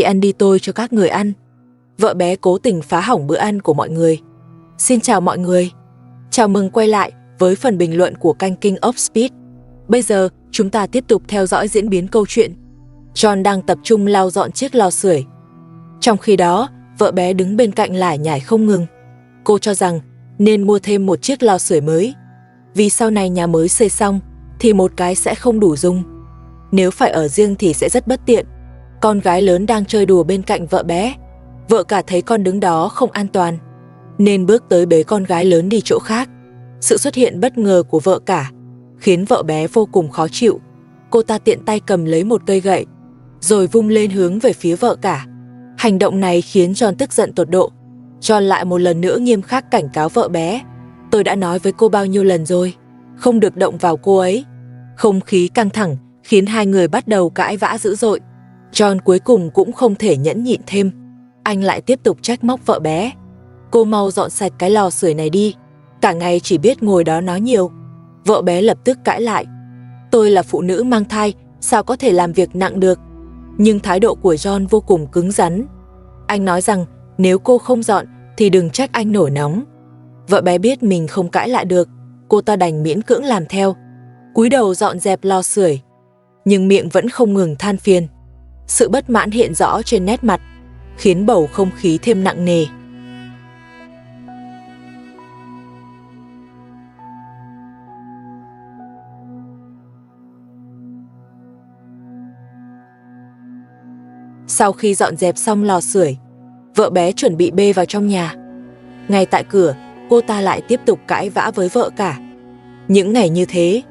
ăn đi, tôi cho các người ăn. Vợ bé cố tình phá hỏng bữa ăn của mọi người. Xin chào mọi người. Chào mừng quay lại với phần bình luận của kênh King of Speed. Bây giờ, chúng ta tiếp tục theo dõi diễn biến câu chuyện. John đang tập trung lau dọn chiếc lò sưởi. Trong khi đó, vợ bé đứng bên cạnh lải nhải không ngừng. Cô cho rằng nên mua thêm một chiếc lò sưởi mới. Vì sau này nhà mới xây xong thì một cái sẽ không đủ dùng. Nếu phải ở riêng thì sẽ rất bất tiện. Con gái lớn đang chơi đùa bên cạnh vợ bé. Vợ cả thấy con đứng đó không an toàn, nên bước tới bế con gái lớn đi chỗ khác. Sự xuất hiện bất ngờ của vợ cả khiến vợ bé vô cùng khó chịu. Cô ta tiện tay cầm lấy một cây gậy, rồi vung lên hướng về phía vợ cả. Hành động này khiến John tức giận tột độ. John lại một lần nữa nghiêm khắc cảnh cáo vợ bé. Tôi đã nói với cô bao nhiêu lần rồi, không được động vào cô ấy. Không khí căng thẳng khiến hai người bắt đầu cãi vã dữ dội. John cuối cùng cũng không thể nhẫn nhịn thêm. Anh lại tiếp tục trách móc vợ bé. Cô mau dọn sạch cái lò sưởi này đi, cả ngày chỉ biết ngồi đó nói nhiều. Vợ bé lập tức cãi lại. Tôi là phụ nữ mang thai, sao có thể làm việc nặng được? Nhưng thái độ của John vô cùng cứng rắn. Anh nói rằng nếu cô không dọn thì đừng trách anh nổi nóng. Vợ bé biết mình không cãi lại được, cô ta đành miễn cưỡng làm theo. Cúi đầu dọn dẹp lò sưởi, nhưng miệng vẫn không ngừng than phiền. Sự bất mãn hiện rõ trên nét mặt, khiến bầu không khí thêm nặng nề. Sau khi dọn dẹp xong lò sưởi, vợ bé chuẩn bị bê vào trong nhà. Ngay tại cửa, cô ta lại tiếp tục cãi vã với vợ cả. Những ngày như thế,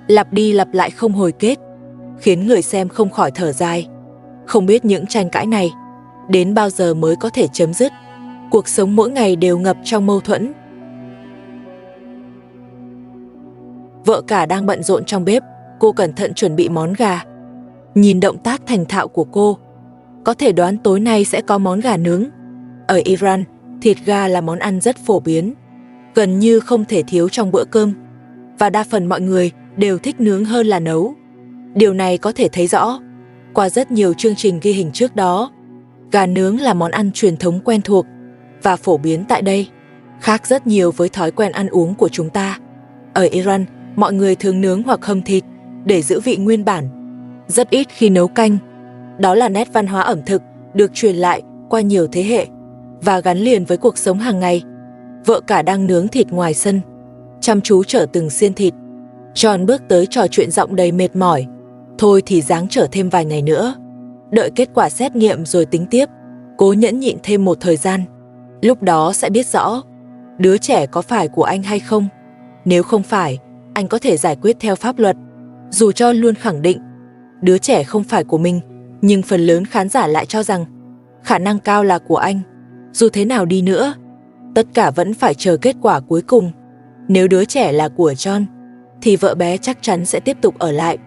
lặp đi lặp lại không hồi kết, khiến người xem không khỏi thở dài. Không biết những tranh cãi này đến bao giờ mới có thể chấm dứt. Cuộc sống mỗi ngày đều ngập trong mâu thuẫn. Vợ cả đang bận rộn trong bếp, cô cẩn thận chuẩn bị món gà. Nhìn động tác thành thạo của cô, có thể đoán tối nay sẽ có món gà nướng. Ở Iran, thịt gà là món ăn rất phổ biến, gần như không thể thiếu trong bữa cơm. Và đa phần mọi người đều thích nướng hơn là nấu. Điều này có thể thấy rõ qua rất nhiều chương trình ghi hình trước đó. Gà nướng là món ăn truyền thống quen thuộc và phổ biến tại đây, khác rất nhiều với thói quen ăn uống của chúng ta. Ở Iran, mọi người thường nướng hoặc hầm thịt để giữ vị nguyên bản, rất ít khi nấu canh. Đó là nét văn hóa ẩm thực được truyền lại qua nhiều thế hệ và gắn liền với cuộc sống hàng ngày. Vợ cả đang nướng thịt ngoài sân, chăm chú chở từng xiên thịt. John bước tới trò chuyện giọng đầy mệt mỏi. Thôi thì ráng chở thêm vài ngày nữa, đợi kết quả xét nghiệm rồi tính tiếp. Cố nhẫn nhịn thêm một thời gian, lúc đó sẽ biết rõ đứa trẻ có phải của anh hay không. Nếu không phải, anh có thể giải quyết theo pháp luật. Dù John luôn khẳng định đứa trẻ không phải của mình, nhưng phần lớn khán giả lại cho rằng khả năng cao là của anh. Dù thế nào đi nữa, tất cả vẫn phải chờ kết quả cuối cùng. Nếu đứa trẻ là của John, thì vợ bé chắc chắn sẽ tiếp tục ở lại,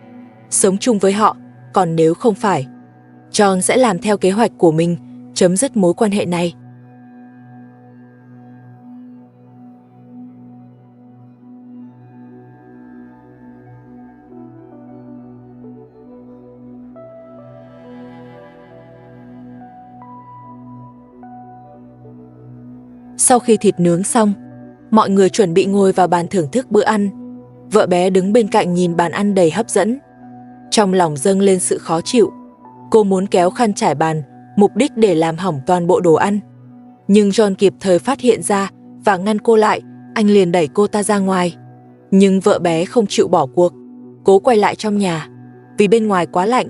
sống chung với họ. Còn nếu không phải, John sẽ làm theo kế hoạch của mình, chấm dứt mối quan hệ này. Sau khi thịt nướng xong, mọi người chuẩn bị ngồi vào bàn thưởng thức bữa ăn. Vợ bé đứng bên cạnh nhìn bàn ăn đầy hấp dẫn. Trong lòng dâng lên sự khó chịu. Cô muốn kéo khăn trải bàn, mục đích để làm hỏng toàn bộ đồ ăn. Nhưng John kịp thời phát hiện ra và ngăn cô lại. Anh liền đẩy cô ta ra ngoài. Nhưng vợ bé không chịu bỏ cuộc, cố quay lại trong nhà. Vì bên ngoài quá lạnh,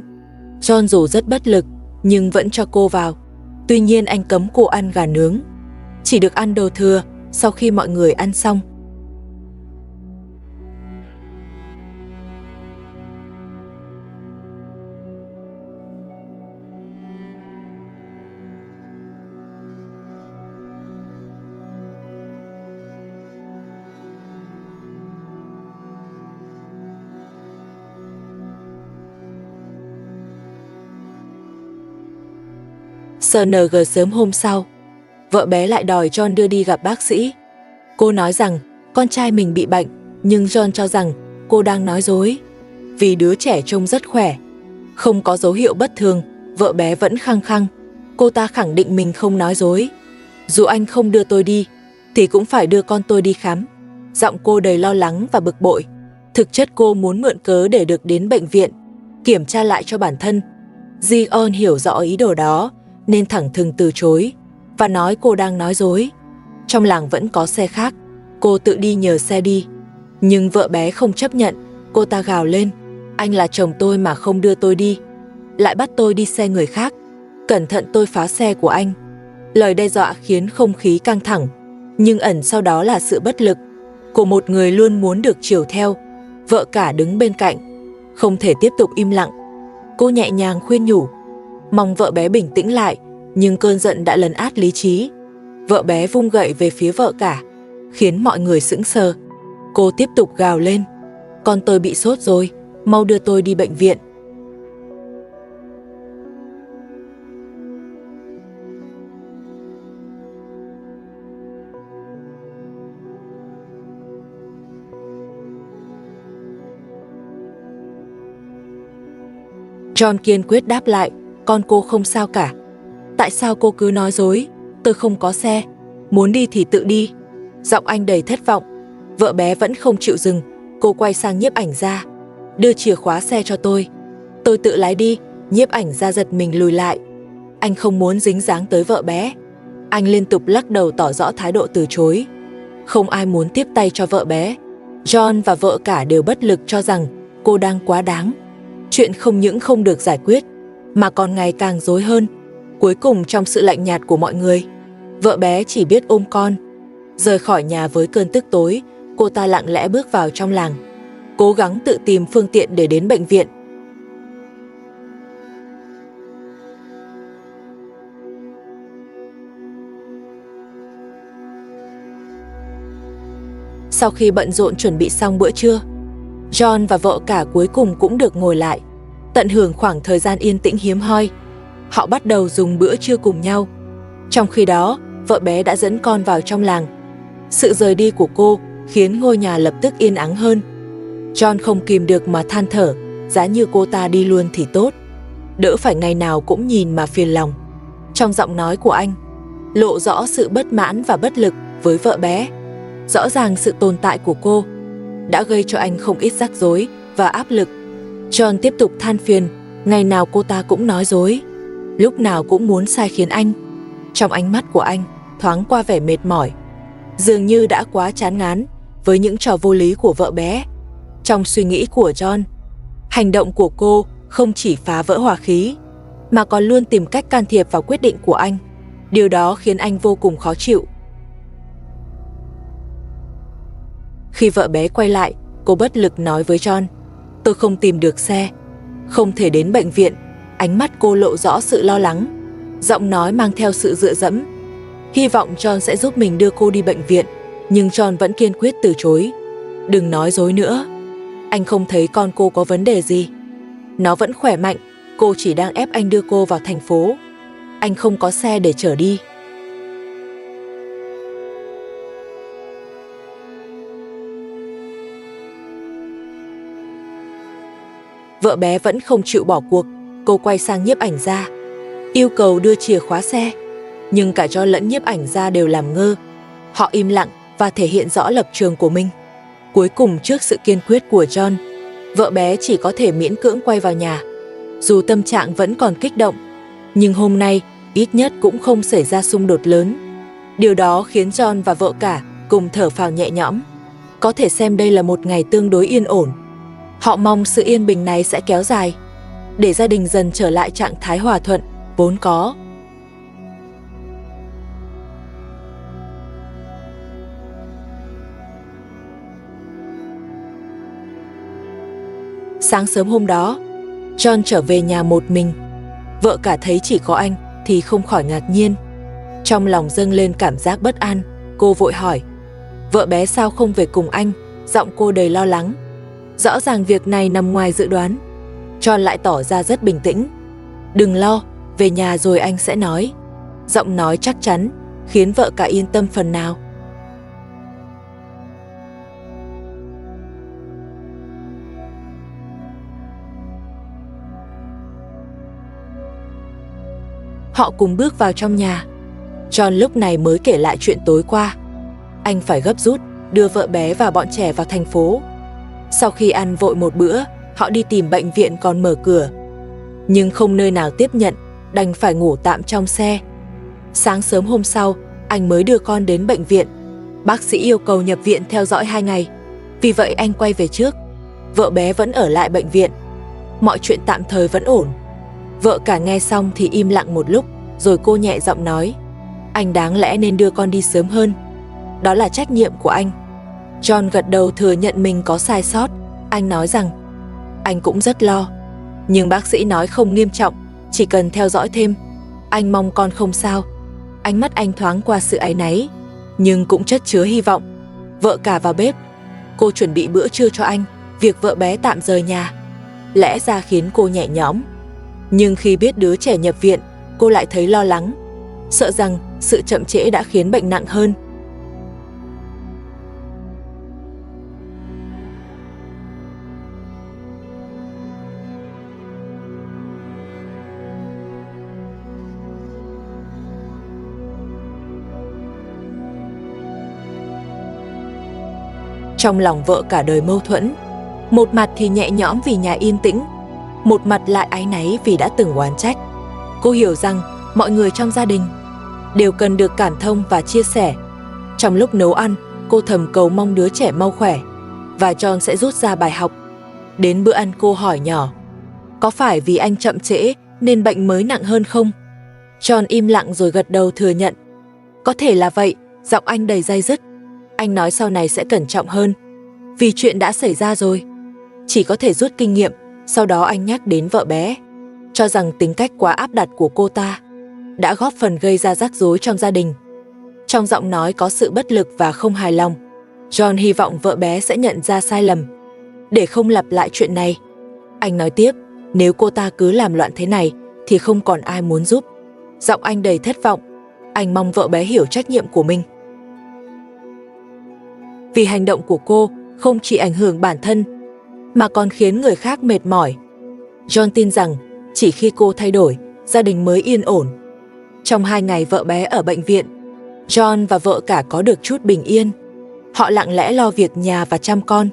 John dù rất bất lực nhưng vẫn cho cô vào. Tuy nhiên anh cấm cô ăn gà nướng, chỉ được ăn đồ thừa sau khi mọi người ăn xong. SNG sớm hôm sau, vợ bé lại đòi John đưa đi gặp bác sĩ. Cô nói rằng con trai mình bị bệnh, nhưng John cho rằng cô đang nói dối. Vì đứa trẻ trông rất khỏe, không có dấu hiệu bất thường Vợ bé vẫn khăng khăng, cô ta khẳng định mình không nói dối. Dù anh không đưa tôi đi, thì cũng phải đưa con tôi đi khám. Giọng cô đầy lo lắng và bực bội. Thực chất cô muốn mượn cớ để được đến bệnh viện, kiểm tra lại cho bản thân. Ji-eun hiểu rõ ý đồ đó, nên thẳng thừng từ chối, và nói cô đang nói dối. Trong làng vẫn có xe khác, cô tự đi nhờ xe đi. Nhưng vợ bé không chấp nhận, cô ta gào lên, anh là chồng tôi mà không đưa tôi đi, lại bắt tôi đi xe người khác, cẩn thận tôi phá xe của anh. Lời đe dọa khiến không khí căng thẳng, nhưng ẩn sau đó là sự bất lực của một người luôn muốn được chiều theo. Vợ cả đứng bên cạnh, không thể tiếp tục im lặng. Cô nhẹ nhàng khuyên nhủ, mong vợ bé bình tĩnh lại, nhưng cơn giận đã lấn át lý trí. Vợ bé vung gậy về phía vợ cả, khiến mọi người sững sờ. Cô tiếp tục gào lên, con tôi bị sốt rồi, mau đưa tôi đi bệnh viện. John kiên quyết đáp lại, con cô không sao cả. Tại sao cô cứ nói dối? Tôi không có xe, muốn đi thì tự đi. Giọng anh đầy thất vọng. Vợ bé vẫn không chịu dừng, cô quay sang nhiếp ảnh gia. Đưa chìa khóa xe cho tôi tự lái đi. Nhiếp ảnh gia giật mình lùi lại. Anh không muốn dính dáng tới vợ bé. Anh liên tục lắc đầu tỏ rõ thái độ từ chối. Không ai muốn tiếp tay cho vợ bé. John và vợ cả đều bất lực cho rằng cô đang quá đáng. Chuyện không những không được giải quyết, mà còn ngày càng rối hơn. Cuối cùng trong sự lạnh nhạt của mọi người, vợ bé chỉ biết ôm con. Rời khỏi nhà với cơn tức tối, cô ta lặng lẽ bước vào trong làng, cố gắng tự tìm phương tiện để đến bệnh viện. Sau khi bận rộn chuẩn bị xong bữa trưa, John và vợ cả cuối cùng cũng được ngồi lại, tận hưởng khoảng thời gian yên tĩnh hiếm hoi. Họ bắt đầu dùng bữa trưa cùng nhau. Trong khi đó, vợ bé đã dẫn con vào trong làng. Sự rời đi của cô khiến ngôi nhà lập tức yên ắng hơn. John không kìm được mà than thở, giá như cô ta đi luôn thì tốt, đỡ phải ngày nào cũng nhìn mà phiền lòng. Trong giọng nói của anh lộ rõ sự bất mãn và bất lực với vợ bé. Rõ ràng sự tồn tại của cô đã gây cho anh không ít rắc rối và áp lực. John tiếp tục than phiền, ngày nào cô ta cũng nói dối, lúc nào cũng muốn sai khiến anh. Trong ánh mắt của anh thoáng qua vẻ mệt mỏi, dường như đã quá chán ngán với những trò vô lý của vợ bé. Trong suy nghĩ của John, hành động của cô không chỉ phá vỡ hòa khí, mà còn luôn tìm cách can thiệp vào quyết định của anh. Điều đó khiến anh vô cùng khó chịu. Khi vợ bé quay lại, cô bất lực nói với John, tôi không tìm được xe, không thể đến bệnh viện. Ánh mắt cô lộ rõ sự lo lắng, giọng nói mang theo sự dựa dẫm. Hy vọng John sẽ giúp mình đưa cô đi bệnh viện, nhưng John vẫn kiên quyết từ chối. Đừng nói dối nữa, anh không thấy con cô có vấn đề gì. Nó vẫn khỏe mạnh, cô chỉ đang ép anh đưa cô vào thành phố. Anh không có xe để chở đi. Vợ bé vẫn không chịu bỏ cuộc, cô quay sang nhiếp ảnh gia, yêu cầu đưa chìa khóa xe. Nhưng cả John lẫn nhiếp ảnh gia đều làm ngơ. Họ im lặng và thể hiện rõ lập trường của mình. Cuối cùng trước sự kiên quyết của John, vợ bé chỉ có thể miễn cưỡng quay vào nhà. Dù tâm trạng vẫn còn kích động, nhưng hôm nay ít nhất cũng không xảy ra xung đột lớn. Điều đó khiến John và vợ cả cùng thở phào nhẹ nhõm. Có thể xem đây là một ngày tương đối yên ổn. Họ mong sự yên bình này sẽ kéo dài, để gia đình dần trở lại trạng thái hòa thuận vốn có. Sáng sớm hôm đó, John trở về nhà một mình. Vợ cả thấy chỉ có anh thì không khỏi ngạc nhiên. Trong lòng dâng lên cảm giác bất an, cô vội hỏi, vợ bé sao không về cùng anh? Giọng cô đầy lo lắng. Rõ ràng việc này nằm ngoài dự đoán. John lại tỏ ra rất bình tĩnh. Đừng lo, về nhà rồi anh sẽ nói. Giọng nói chắc chắn khiến vợ cả yên tâm phần nào. Họ cùng bước vào trong nhà. John lúc này mới kể lại chuyện tối qua. Anh phải gấp rút đưa vợ bé và bọn trẻ vào thành phố. Sau khi ăn vội một bữa, họ đi tìm bệnh viện còn mở cửa. Nhưng không nơi nào tiếp nhận, đành phải ngủ tạm trong xe. Sáng sớm hôm sau, anh mới đưa con đến bệnh viện. Bác sĩ yêu cầu nhập viện theo dõi 2 ngày. Vì vậy anh quay về trước. Vợ bé vẫn ở lại bệnh viện. Mọi chuyện tạm thời vẫn ổn. Vợ cả nghe xong thì im lặng một lúc, rồi cô nhẹ giọng nói: anh đáng lẽ nên đưa con đi sớm hơn. Đó là trách nhiệm của anh. John gật đầu thừa nhận mình có sai sót. Anh nói rằng anh cũng rất lo. Nhưng bác sĩ nói không nghiêm trọng, chỉ cần theo dõi thêm. Anh mong con không sao. Ánh mắt anh thoáng qua sự áy náy, nhưng cũng chất chứa hy vọng. Vợ cả vào bếp. Cô chuẩn bị bữa trưa cho anh. Việc vợ bé tạm rời nhà lẽ ra khiến cô nhẹ nhõm. Nhưng khi biết đứa trẻ nhập viện, cô lại thấy lo lắng, sợ rằng sự chậm trễ đã khiến bệnh nặng hơn. Trong lòng vợ cả đời mâu thuẫn. Một mặt thì nhẹ nhõm vì nhà yên tĩnh, một mặt lại áy náy vì đã từng oán trách. Cô hiểu rằng mọi người trong gia đình đều cần được cảm thông và chia sẻ. Trong lúc nấu ăn, cô thầm cầu mong đứa trẻ mau khỏe và John sẽ rút ra bài học. Đến bữa ăn cô hỏi nhỏ: có phải vì anh chậm trễ nên bệnh mới nặng hơn không? John im lặng rồi gật đầu thừa nhận. Có thể là vậy. Giọng anh đầy day dứt. Anh nói sau này sẽ cẩn trọng hơn, vì chuyện đã xảy ra rồi, chỉ có thể rút kinh nghiệm. Sau đó anh nhắc đến vợ bé, cho rằng tính cách quá áp đặt của cô ta đã góp phần gây ra rắc rối trong gia đình. Trong giọng nói có sự bất lực và không hài lòng. John hy vọng vợ bé sẽ nhận ra sai lầm để không lặp lại chuyện này. Anh nói tiếp, nếu cô ta cứ làm loạn thế này thì không còn ai muốn giúp. Giọng anh đầy thất vọng. Anh mong vợ bé hiểu trách nhiệm của mình, vì hành động của cô không chỉ ảnh hưởng bản thân mà còn khiến người khác mệt mỏi. John tin rằng chỉ khi cô thay đổi, gia đình mới yên ổn. Trong 2 ngày vợ bé ở bệnh viện, John và vợ cả có được chút bình yên. Họ lặng lẽ lo việc nhà và chăm con.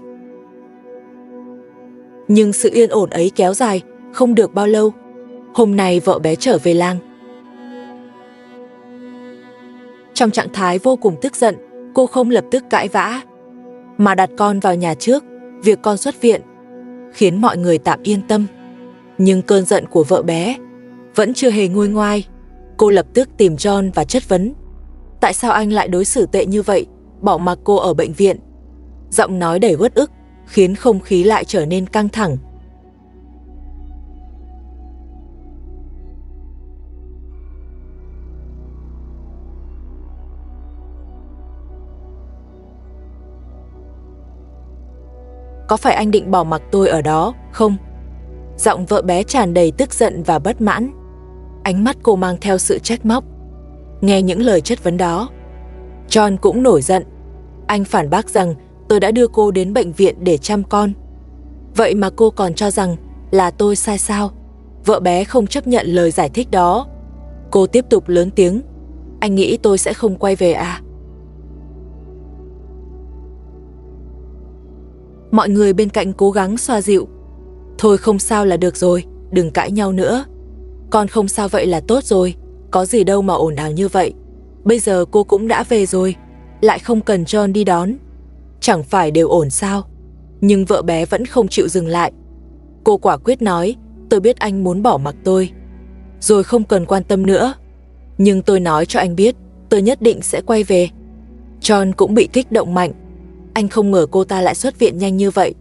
Nhưng sự yên ổn ấy kéo dài không được bao lâu. Hôm nay vợ bé trở về làng. Trong trạng thái vô cùng tức giận, cô không lập tức cãi vã, mà đặt con vào nhà trước. Việc con xuất viện khiến mọi người tạm yên tâm. Nhưng cơn giận của vợ bé vẫn chưa hề nguôi ngoai. Cô lập tức tìm John và chất vấn. Tại sao anh lại đối xử tệ như vậy, bỏ mặc cô ở bệnh viện? Giọng nói đầy uất ức khiến không khí lại trở nên căng thẳng. Có phải anh định bỏ mặc tôi ở đó, không? Giọng vợ bé tràn đầy tức giận và bất mãn. Ánh mắt cô mang theo sự trách móc. Nghe những lời chất vấn đó, John cũng nổi giận. Anh phản bác rằng tôi đã đưa cô đến bệnh viện để chăm con. Vậy mà cô còn cho rằng là tôi sai sao? Vợ bé không chấp nhận lời giải thích đó. Cô tiếp tục lớn tiếng. Anh nghĩ tôi sẽ không quay về à? Mọi người bên cạnh cố gắng xoa dịu. Thôi không sao là được rồi, đừng cãi nhau nữa. Con không sao vậy là tốt rồi, có gì đâu mà ồn ào như vậy. Bây giờ cô cũng đã về rồi, lại không cần John đi đón. Chẳng phải đều ổn sao? Nhưng vợ bé vẫn không chịu dừng lại. Cô quả quyết nói, tôi biết anh muốn bỏ mặc tôi, rồi không cần quan tâm nữa. Nhưng tôi nói cho anh biết, tôi nhất định sẽ quay về. John cũng bị kích động mạnh. Anh không ngờ cô ta lại xuất viện nhanh như vậy.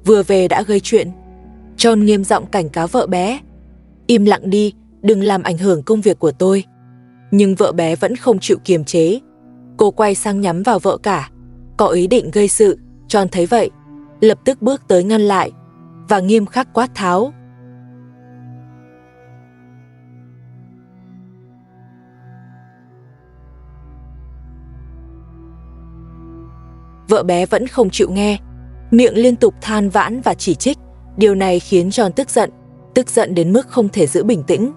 Vừa về đã gây chuyện. John nghiêm giọng cảnh cáo vợ bé. Im lặng đi, đừng làm ảnh hưởng công việc của tôi. Nhưng vợ bé vẫn không chịu kiềm chế. Cô quay sang nhắm vào vợ cả, có ý định gây sự. John thấy vậy, lập tức bước tới ngăn lại và nghiêm khắc quát tháo. Vợ bé vẫn không chịu nghe, miệng liên tục than vãn và chỉ trích. Điều này khiến John tức giận đến mức không thể giữ bình tĩnh.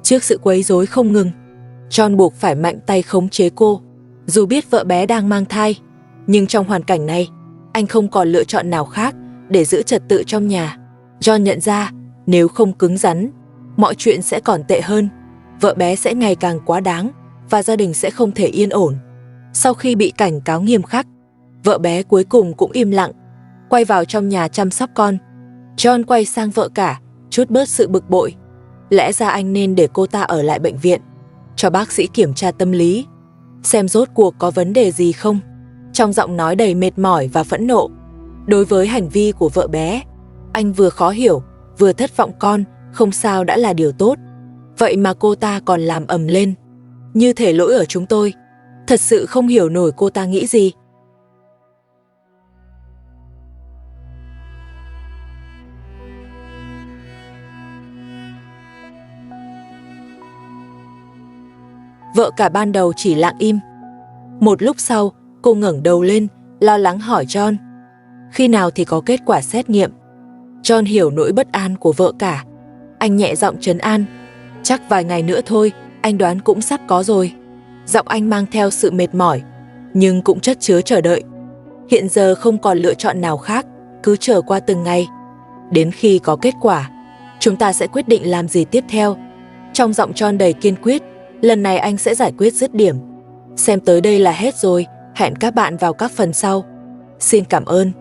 Trước sự quấy rối không ngừng, John buộc phải mạnh tay khống chế cô. Dù biết vợ bé đang mang thai, nhưng trong hoàn cảnh này, anh không còn lựa chọn nào khác để giữ trật tự trong nhà. John nhận ra, nếu không cứng rắn, mọi chuyện sẽ còn tệ hơn. Vợ bé sẽ ngày càng quá đáng và gia đình sẽ không thể yên ổn. Sau khi bị cảnh cáo nghiêm khắc, vợ bé cuối cùng cũng im lặng, quay vào trong nhà chăm sóc con. John quay sang vợ cả, trút bớt sự bực bội. Lẽ ra anh nên để cô ta ở lại bệnh viện, cho bác sĩ kiểm tra tâm lý, xem rốt cuộc có vấn đề gì không. Trong giọng nói đầy mệt mỏi và phẫn nộ. Đối với hành vi của vợ bé, anh vừa khó hiểu, vừa thất vọng. Con không sao đã là điều tốt, vậy mà cô ta còn làm ầm lên, như thể lỗi ở chúng tôi. Thật sự không hiểu nổi cô ta nghĩ gì. Vợ cả ban đầu chỉ lặng im. Một lúc sau, cô ngẩng đầu lên, lo lắng hỏi John, khi nào thì có kết quả xét nghiệm? John hiểu nỗi bất an của vợ cả. Anh nhẹ giọng trấn an, chắc vài ngày nữa thôi, anh đoán cũng sắp có rồi. Giọng anh mang theo sự mệt mỏi, nhưng cũng chất chứa chờ đợi. Hiện giờ không còn lựa chọn nào khác, cứ chờ qua từng ngày. Đến khi có kết quả, chúng ta sẽ quyết định làm gì tiếp theo. Trong giọng John đầy kiên quyết, lần này anh sẽ giải quyết dứt điểm. Xem tới đây là hết rồi, hẹn các bạn vào các phần sau. Xin cảm ơn.